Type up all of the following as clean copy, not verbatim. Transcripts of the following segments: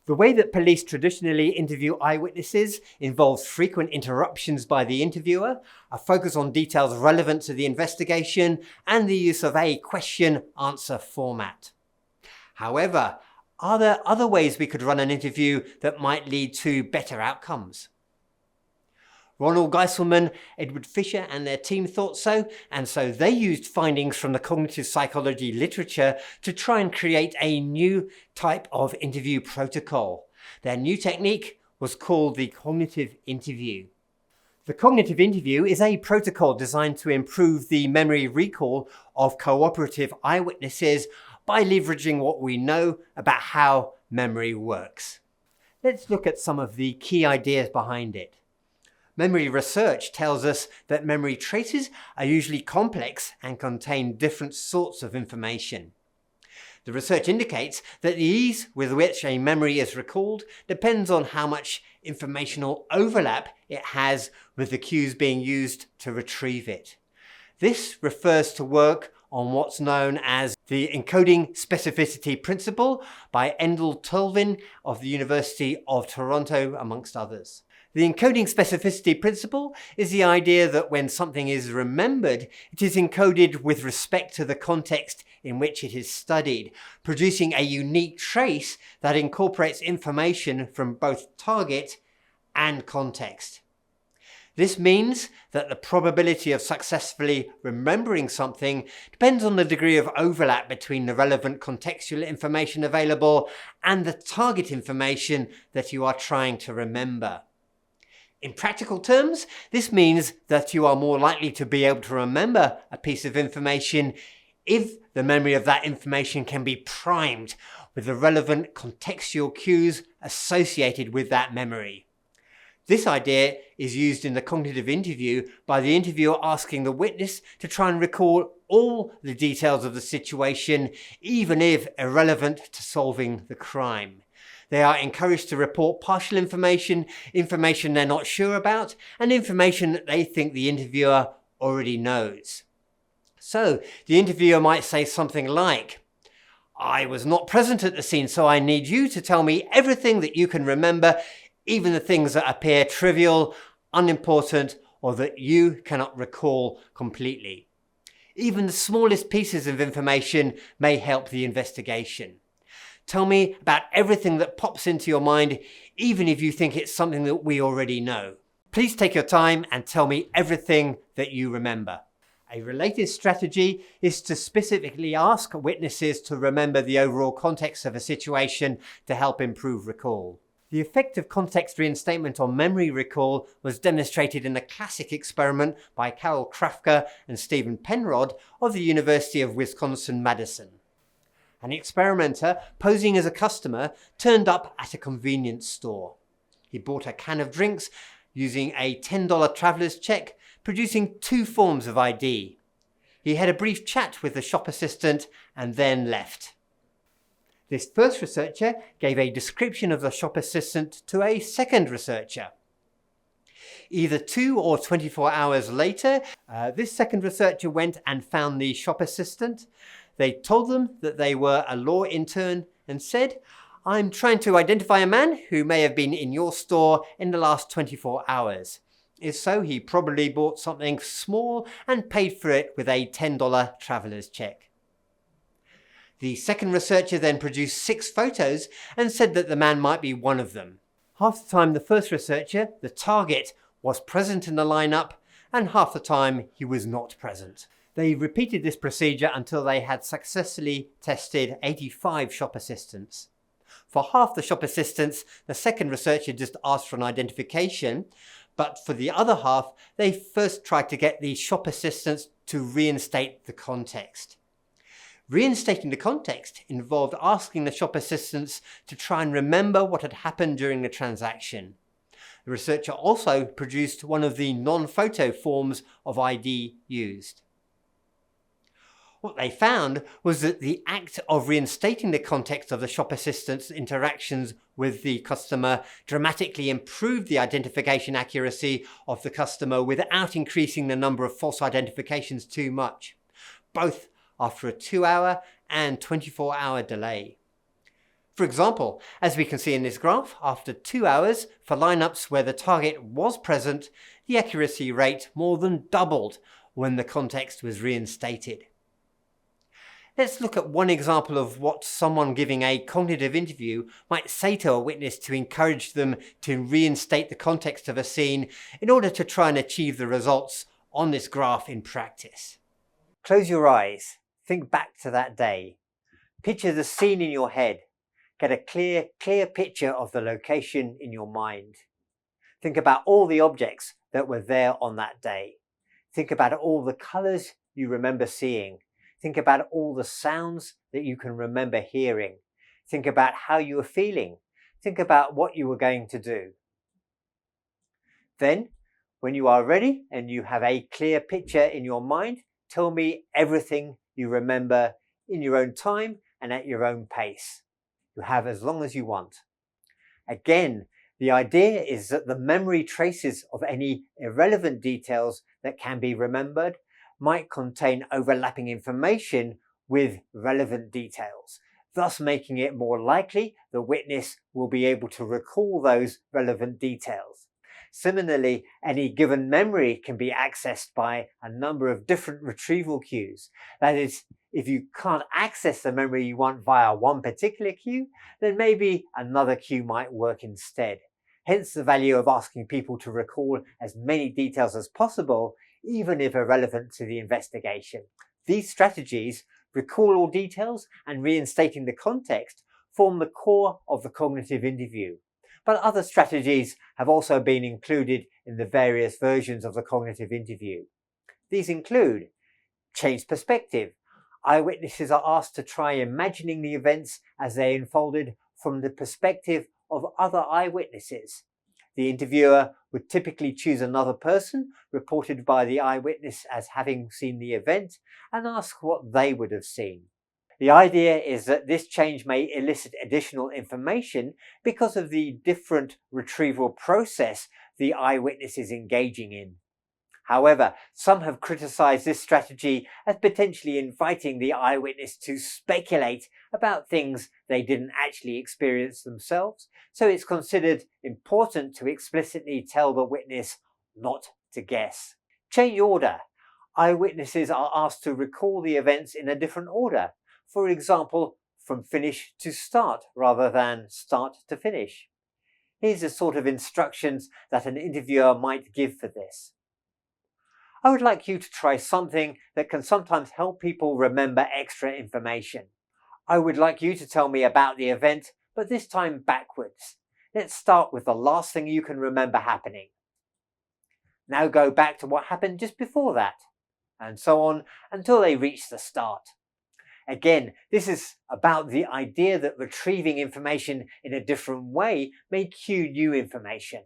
The way that police traditionally interview eyewitnesses involves frequent interruptions by the interviewer, a focus on details relevant to the investigation, and the use of a question-answer format. However, are there other ways we could run an interview that might lead to better outcomes? Ronald Geiselman, Edward Fisher and their team thought so, and so they used findings from the cognitive psychology literature to try and create a new type of interview protocol. Their new technique was called the cognitive interview. The cognitive interview is a protocol designed to improve the memory recall of cooperative eyewitnesses by leveraging what we know about how memory works. Let's look at some of the key ideas behind it. Memory research tells us that memory traces are usually complex and contain different sorts of information. The research indicates that the ease with which a memory is recalled depends on how much informational overlap it has with the cues being used to retrieve it. This refers to work on what's known as the encoding specificity principle by Endel Tulvin of the University of Toronto, amongst others. The encoding specificity principle is the idea that when something is remembered, it is encoded with respect to the context in which it is studied, producing a unique trace that incorporates information from both target and context. This means that the probability of successfully remembering something depends on the degree of overlap between the relevant contextual information available and the target information that you are trying to remember. In practical terms, this means that you are more likely to be able to remember a piece of information if the memory of that information can be primed with the relevant contextual cues associated with that memory. This idea is used in the cognitive interview by the interviewer asking the witness to try and recall all the details of the situation, even if irrelevant to solving the crime. They are encouraged to report partial information, information they're not sure about, and information that they think the interviewer already knows. So, the interviewer might say something like, "I was not present at the scene, so I need you to tell me everything that you can remember, even the things that appear trivial, unimportant, or that you cannot recall completely. Even the smallest pieces of information may help the investigation. Tell me about everything that pops into your mind, even if you think it's something that we already know. Please take your time and tell me everything that you remember." A related strategy is to specifically ask witnesses to remember the overall context of a situation to help improve recall. The effect of context reinstatement on memory recall was demonstrated in a classic experiment by Carol Krafka and Stephen Penrod of the University of Wisconsin-Madison. An experimenter, posing as a customer, turned up at a convenience store. He bought a can of drinks using a $10 traveler's check, producing 2 forms of ID. He had a brief chat with the shop assistant and then left. This first researcher gave a description of the shop assistant to a second researcher. Either 2 or 24 hours later, this second researcher went and found the shop assistant. They told them that they were a law intern and said, "I'm trying to identify a man who may have been in your store in the last 24 hours. If so, he probably bought something small and paid for it with a $10 traveler's check." The second researcher then produced 6 photos and said that the man might be one of them. Half the time the first researcher, the target, was present in the lineup, and half the time he was not present. They repeated this procedure until they had successfully tested 85 shop assistants. For half the shop assistants, the second researcher just asked for an identification, but for the other half, they first tried to get the shop assistants to reinstate the context. Reinstating the context involved asking the shop assistants to try and remember what had happened during the transaction. The researcher also produced one of the non-photo forms of ID used. What they found was that the act of reinstating the context of the shop assistant's interactions with the customer dramatically improved the identification accuracy of the customer without increasing the number of false identifications too much, both after a 2-hour and 24-hour delay. For example, as we can see in this graph, after 2 hours for lineups where the target was present, the accuracy rate more than doubled when the context was reinstated. Let's look at one example of what someone giving a cognitive interview might say to a witness to encourage them to reinstate the context of a scene in order to try and achieve the results on this graph in practice. Close your eyes, think back to that day. Picture the scene in your head. Get a clear picture of the location in your mind. Think about all the objects that were there on that day. Think about all the colours you remember seeing. Think about all the sounds that you can remember hearing. Think about how you were feeling. Think about what you were going to do. Then, when you are ready and you have a clear picture in your mind, tell me everything you remember in your own time and at your own pace. You have as long as you want. Again, the idea is that the memory traces of any irrelevant details that can be remembered might contain overlapping information with relevant details, thus making it more likely the witness will be able to recall those relevant details. Similarly, any given memory can be accessed by a number of different retrieval cues. That is, if you can't access the memory you want via one particular cue, then maybe another cue might work instead. Hence the value of asking people to recall as many details as possible, even if irrelevant to the investigation. These strategies, recall all details and reinstating the context, form the core of the cognitive interview. But other strategies have also been included in the various versions of the cognitive interview. These include change perspective. Eyewitnesses are asked to try imagining the events as they unfolded from the perspective of other eyewitnesses. The interviewer would typically choose another person reported by the eyewitness as having seen the event and ask what they would have seen. The idea is that this change may elicit additional information because of the different retrieval process the eyewitness is engaging in. However, some have criticized this strategy as potentially inviting the eyewitness to speculate about things they didn't actually experience themselves, so it's considered important to explicitly tell the witness not to guess. Change order. Eyewitnesses are asked to recall the events in a different order. For example, from finish to start rather than start to finish. Here's the sort of instructions that an interviewer might give for this. I would like you to try something that can sometimes help people remember extra information. I would like you to tell me about the event, but this time backwards. Let's start with the last thing you can remember happening. Now go back to what happened just before that, and so on until they reach the start. Again, this is about the idea that retrieving information in a different way may cue new information.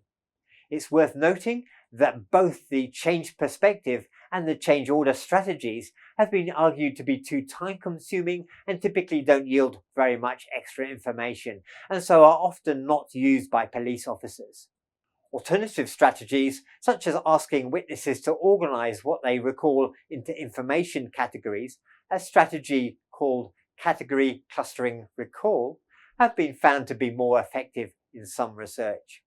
It's worth noting that both the change perspective and the change order strategies have been argued to be too time-consuming and typically don't yield very much extra information, and so are often not used by police officers. Alternative strategies, such as asking witnesses to organize what they recall into information categories, a strategy called category clustering recall, have been found to be more effective in some research.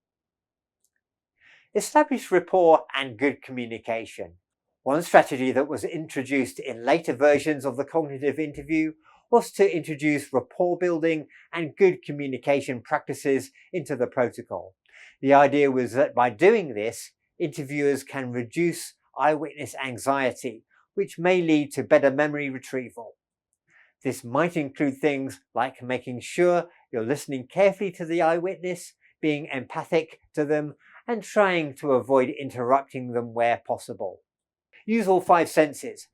Establish rapport and good communication. One strategy that was introduced in later versions of the cognitive interview was to introduce rapport building and good communication practices into the protocol. The idea was that by doing this, interviewers can reduce eyewitness anxiety, which may lead to better memory retrieval. This might include things like making sure you're listening carefully to the eyewitness, being empathic to them, and trying to avoid interrupting them where possible. Use all 5 senses.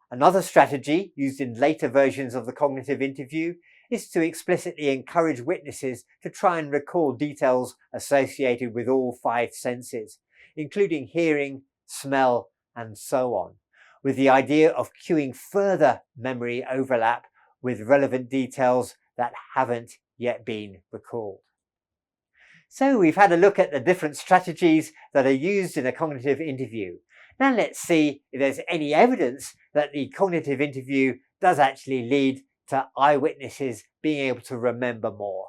Another strategy used in later versions of the cognitive interview is to explicitly encourage witnesses to try and recall details associated with all 5 senses, including hearing, smell, and so on, with the idea of cueing further memory overlap with relevant details that haven't yet been recalled. So we've had a look at the different strategies that are used in a cognitive interview. Now let's see if there's any evidence that the cognitive interview does actually lead to eyewitnesses being able to remember more.